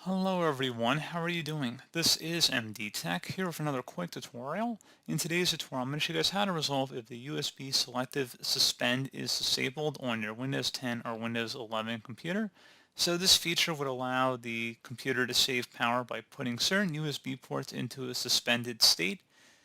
Hello everyone, how are you doing? This is MD Tech here with another quick tutorial. In today's tutorial, I'm going to show you guys how to resolve if the USB selective suspend is disabled on your Windows 10 or Windows 11 computer. So this feature would allow the computer to save power by putting certain USB ports into a suspended state.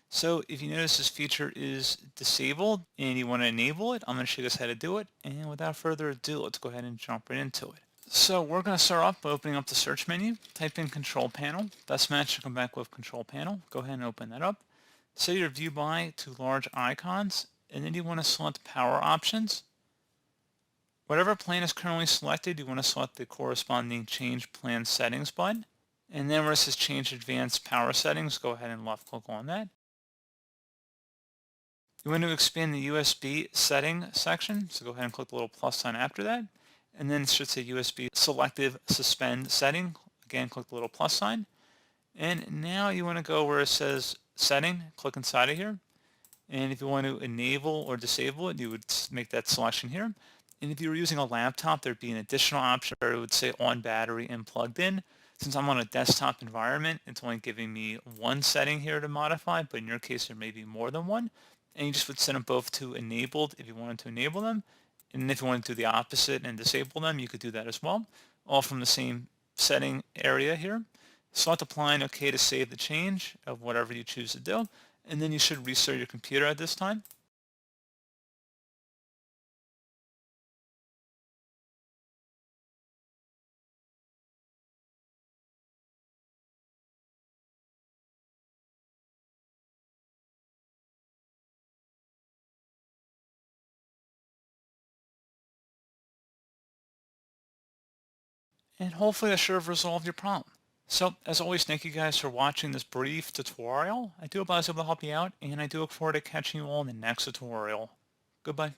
So if you notice this feature is disabled and you want to enable it, I'm going to show you guys how to do it. And without further ado, let's go ahead and jump right into it. So we're going to start off by opening up the search menu, type in control panel. Best match should come back with control panel. Go ahead and open that up. Set your view by to large icons, and then you want to select power options. Whatever plan is currently selected, you want to select the corresponding change plan settings button. And then where it says change advanced power settings, go ahead and left click on that. You want to expand the USB setting section, so go ahead and click the little plus sign after that. And then it should say USB selective suspend setting. Again, click the little plus sign. And now you want to go where it says setting, click inside of here. And if you want to enable or disable it, you would make that selection here. And if you were using a laptop, there'd be an additional option where it would say on battery and plugged in. Since I'm on a desktop environment, it's only giving me one setting here to modify, but in your case, there may be more than one. And you just would set them both to enabled if you wanted to enable them. And if you want to do the opposite and disable them, you could do that as well, all from the same setting area here. Select apply and OK to save the change of whatever you choose to do, and then you should restart your computer at this time. And hopefully that should have resolved your problem. So, as always, thank you guys for watching this brief tutorial. I do hope I was able to help you out, and I do look forward to catching you all in the next tutorial. Goodbye.